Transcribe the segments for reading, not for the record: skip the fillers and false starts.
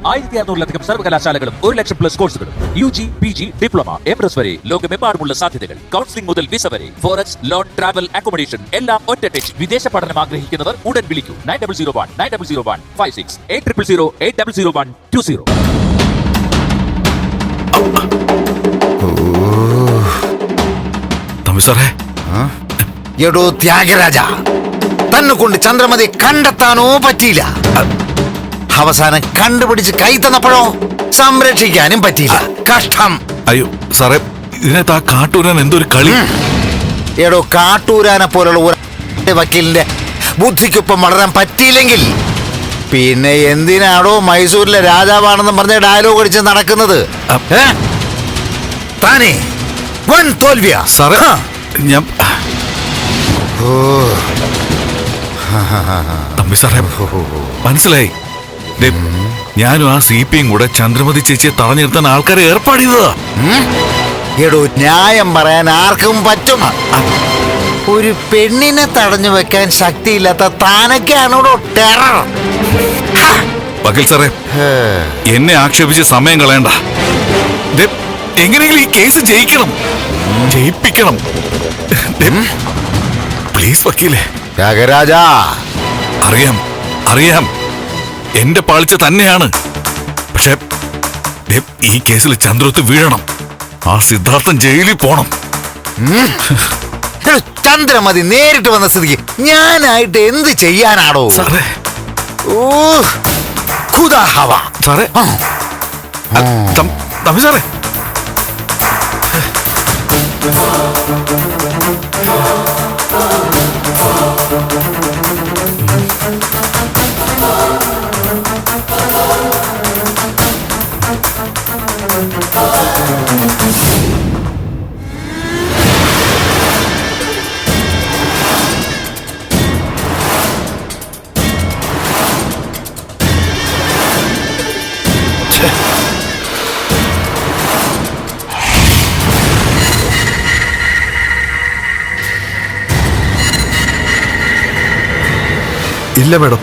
1600-ലധികം സർവകലാശാലകളും 1,00,000+ കോഴ്സുകളും UG, PG, diploma, MS വരെ ലോകമെമ്പാടുമുള്ള സാധ്യതകൾ. കൗൺസിലിംഗ് മുതൽ വിസ വരെ, ഫോറക്സ്, ലോൺ, ട്രാവൽ, അക്കോമഡേഷൻ എല്ലാം ഒറ്റ ടച്ച്. വിദേശ പഠനം ആഗ്രഹിക്കുന്നവർ ഉടൻ വിളിക്കൂ 9001-9001-56 800800-800120. എടോ ത്യാഗരാജ, തന്നെ കൊണ്ട് ചന്ദ്രമതി കണ്ടെത്താനോ പറ്റിയില്ല. അവസാനം കണ്ടുപിടിച്ച് കൈ തന്നപ്പോഴോ സംരക്ഷിക്കാനും പറ്റിയില്ല. കഷ്ടം. അയ്യോ സാറേ, ഇതിനകത്ത് ആ കാട്ടൂരാൻ എന്തൊരു കളി. എടോ കാട്ടൂരാനെ പോലുള്ള ഒരു വക്കീലിന്റെ ബുദ്ധിക്കൊപ്പം വളരാൻ പറ്റിയില്ലെങ്കിൽ പിന്നെ എന്തിനാണോ മൈസൂരിലെ രാജാവാണെന്ന് പറഞ്ഞ ഡയലോഗ് അടിച്ച് നടക്കുന്നത്? താനേ വൻ തോൽവിയാ സാറേ. ഞാൻ തമ്പി സാറേ മനസ്സിലായി. ഞാനും ആ CPയും കൂടെ ചന്ദ്രമതി ചേച്ചിയെ തടഞ്ഞു നിർത്താൻ ആൾക്കാരെ ഏർപ്പാട് ചെയ്തതാ. എടോ ന്യായം പറയാൻ ആർക്കും പറ്റും. ഒരു പെണ്ണിനെ തടഞ്ഞു വെക്കാൻ ശക്തിയില്ലാത്ത താനൊക്കെയാണോ ടെറർ? വക്കീൽ സാറേ, എന്നെ ആക്ഷേപിച്ച് സമയം കളയണ്ട. എങ്ങനെയെങ്കിലും ഈ കേസ് ജയിപ്പിക്കണം. പ്ലീസ് വക്കീലേ. ത്യാഗരാജ, അറിയാം എന്റെ പാളിച്ച തന്നെയാണ്. പക്ഷെ ഈ കേസിൽ ചന്ദ്രത്ത് വീഴണം. ആ സിദ്ധാർത്ഥൻ ജയിലിൽ പോണം. ചന്ദ്രമതി നേരിട്ട് വന്ന സ്ഥിതിക്ക് ഞാനായിട്ട് എന്ത് ചെയ്യാനാണോ സാറേ? സാറേ തമ്പി സാറേ, ഇല്ല മേഡം,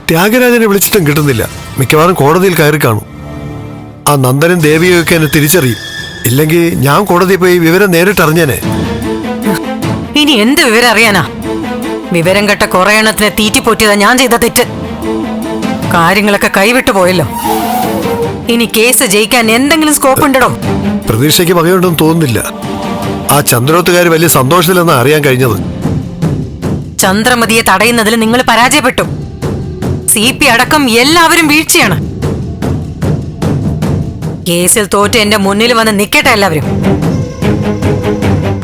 ത്യാഗരാജനെ വിളിച്ചിട്ടും കിട്ടുന്നില്ല. മിക്കവാറും കോടതിയിൽ കയറി കാണും. ആ നന്ദനും ദേവിയൊക്കെ എന്നെ തിരിച്ചറിയും. ഇല്ലെങ്കിൽ ഞാൻ കോടതിയിൽ പോയി വിവരം നേരിട്ടറിഞ്ഞേനെ. ഇനി എന്ത് വിവരം അറിയാനാ? വിവരം കെട്ട കുറെ എണ്ണത്തിനെ തീറ്റിപ്പോറ്റിയതാ ഞാൻ ചെയ്ത തെറ്റ്. കാര്യങ്ങളൊക്കെ കൈവിട്ടു പോയല്ലോ. ഇനി കേസ് ജയിക്കാൻ എന്തെങ്കിലും സ്കോപ്പ് ഉണ്ടോ? പ്രതീക്ഷയ്ക്ക് വകയുണ്ടെന്ന് തോന്നുന്നില്ല. ആ ചന്ദ്രോത്തുകാർ വലിയ സന്തോഷത്തിലെന്നാ അറിയാൻ കഴിഞ്ഞത്. ചന്ദ്രമതിയെ തടയുന്നതിൽ നിങ്ങൾ പരാജയപ്പെട്ടു. CP അടക്കം എല്ലാവരും വീഴ്ചയാണ്. കേസിൽ തോറ്റ് എന്റെ മുന്നിൽ വന്ന് നിക്കട്ടെ എല്ലാവരും.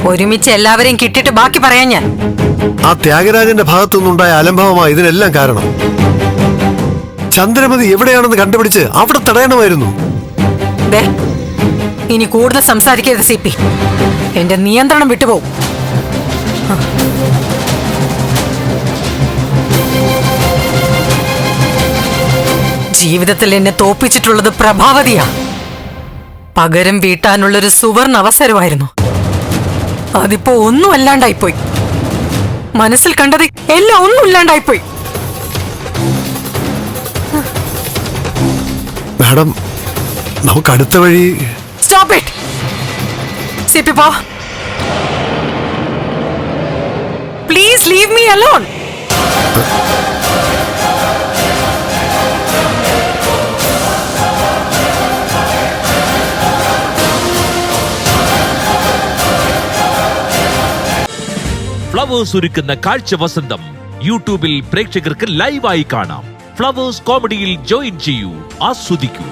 ഒരുമിച്ച് എല്ലാവരെയും കിട്ടിയിട്ട് ബാക്കി പറയാൻ ഞാൻ. ആ ത്യാഗരാജന്റെ ഭാഗത്തുനിന്നുണ്ടായ അലംഭാവമാണ് ഇതിനെല്ലാം കാരണം. ചന്ദ്രമതി എവിടെയാണെന്ന് കണ്ടുപിടിച്ച് അവിടെ തടയണമായിരുന്നു. ഇനി കൂടുതൽ സംസാരിക്കരുത് CP. എന്റെ നിയന്ത്രണം വിട്ടുപോകും. ജീവിതത്തിൽ എന്നെ തോപ്പിച്ചിട്ടുള്ളത് പ്രഭാവതിയാ. പകരം വീട്ടാനുള്ളൊരു സുവർണ അവസരമായിരുന്നു. അതിപ്പോ ഒന്നും അല്ലാണ്ടായിപ്പോയി. മനസ്സിൽ കണ്ടത് എല്ലാം ഒന്നും ഇല്ലാണ്ടായിപ്പോയി. മാഡം, നമുക്ക് അടുത്ത വഴി. Stop it CP. പോ. Please leave me alone. Flowers ഒരുക്കുന്ന കാഴ്ച വസന്തം യൂട്യൂബിൽ പ്രേക്ഷകർക്ക് ലൈവായി കാണാം. ഫ്ലവേഴ്സ് കോമഡിയിൽ ജോയിൻ ചെയ്യൂ, ആസ്വദിക്കൂ.